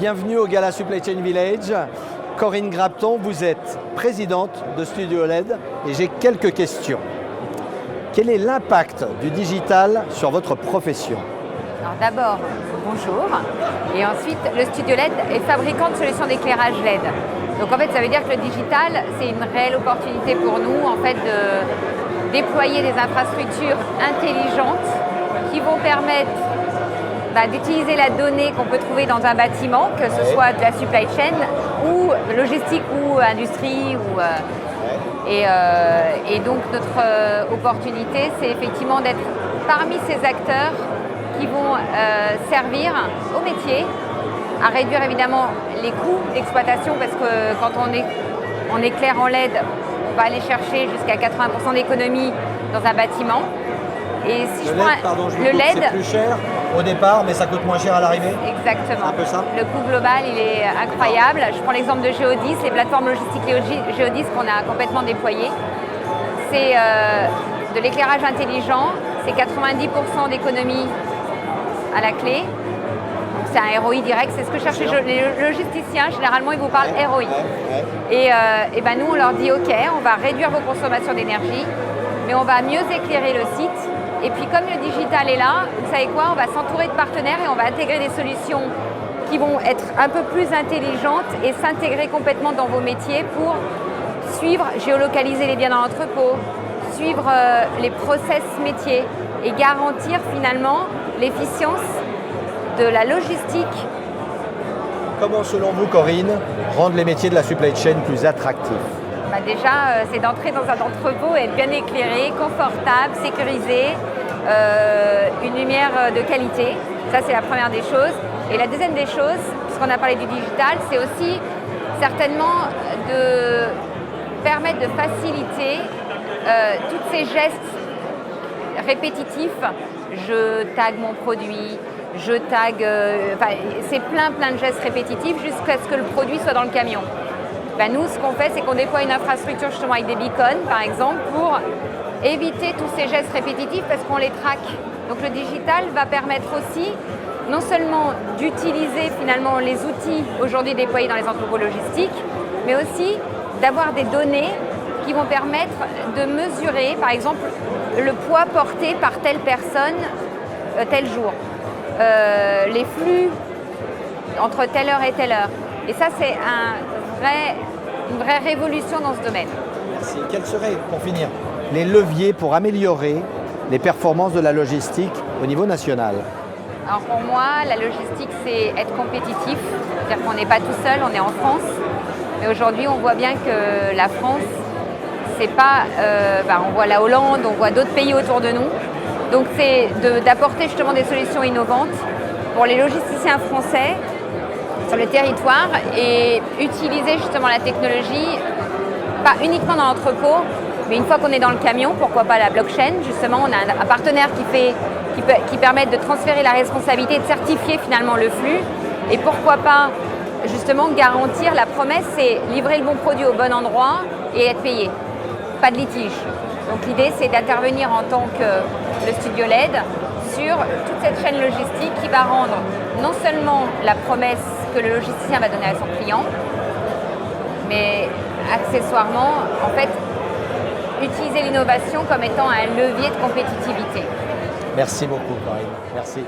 Bienvenue au Gala Supply Chain Village. Corinne Grapton, vous êtes présidente de Studio LED et j'ai quelques questions. Quel est l'impact du digital sur votre profession? Alors d'abord, bonjour. Et ensuite, le Studio LED est fabricant de solutions d'éclairage LED. Donc en fait, ça veut dire que le digital, c'est une réelle opportunité pour nous en fait, de déployer des infrastructures intelligentes qui vont permettre d'utiliser la donnée qu'on peut trouver dans un bâtiment, que ce soit de la supply chain ou logistique ou industrie. Et donc notre opportunité, c'est effectivement d'être parmi ces acteurs qui vont servir au métier, à réduire évidemment les coûts d'exploitation, parce que quand on éclaire en LED, on va aller chercher jusqu'à 80% d'économie dans un bâtiment. Et si le LED, c'est plus cher au départ, mais ça coûte moins cher à l'arrivée. Exactement. C'est un peu ça. Le coût global, il est incroyable. Je prends l'exemple de Geodis, les plateformes logistiques Geodis qu'on a complètement déployées. C'est de l'éclairage intelligent, c'est 90% d'économie à la clé. C'est un ROI direct, c'est ce que cherchent les logisticiens. Généralement, ils vous parlent ROI. Et ben nous, on leur dit OK, on va réduire vos consommations d'énergie, mais on va mieux éclairer le site. Et puis comme le digital est là, vous savez quoi, on va s'entourer de partenaires et on va intégrer des solutions qui vont être un peu plus intelligentes et s'intégrer complètement dans vos métiers pour suivre, géolocaliser les biens dans l'entrepôt, suivre les process métiers et garantir finalement l'efficience de la logistique. Comment, selon vous, Corinne, rendre les métiers de la supply chain plus attractifs? Déjà, c'est d'entrer dans un entrepôt et être bien éclairé, confortable, sécurisé, une lumière de qualité. Ça, c'est la première des choses. Et la deuxième des choses, puisqu'on a parlé du digital, c'est aussi certainement de permettre de faciliter tous ces gestes répétitifs. Je tag mon produit, je tag... c'est plein de gestes répétitifs jusqu'à ce que le produit soit dans le camion. Nous, ce qu'on fait, c'est qu'on déploie une infrastructure justement avec des beacons, par exemple, pour éviter tous ces gestes répétitifs parce qu'on les traque. Donc le digital va permettre aussi non seulement d'utiliser finalement les outils aujourd'hui déployés dans les entrepôts logistiques, mais aussi d'avoir des données qui vont permettre de mesurer, par exemple, le poids porté par telle personne tel jour, les flux entre telle heure et telle heure. Et ça, c'est une vraie révolution dans ce domaine. Merci. Quels seraient, pour finir, les leviers pour améliorer les performances de la logistique au niveau national? Alors pour moi, la logistique, c'est être compétitif. C'est-à-dire qu'on n'est pas tout seul, on est en France. Mais aujourd'hui, on voit bien que la France, c'est pas... on voit la Hollande, on voit d'autres pays autour de nous. Donc c'est d'apporter justement des solutions innovantes pour les logisticiens français sur le territoire et utiliser justement la technologie, pas uniquement dans l'entrepôt, mais une fois qu'on est dans le camion, pourquoi pas la blockchain. Justement, on a un partenaire qui permet de transférer la responsabilité, de certifier finalement le flux. Et pourquoi pas justement garantir la promesse, c'est livrer le bon produit au bon endroit et être payé. Pas de litige. Donc l'idée, c'est d'intervenir en tant que le Studio LED sur toute cette chaîne logistique qui va rendre non seulement la promesse que le logisticien va donner à son client, mais accessoirement, en fait, utiliser l'innovation comme étant un levier de compétitivité. Merci beaucoup, Corinne. Merci.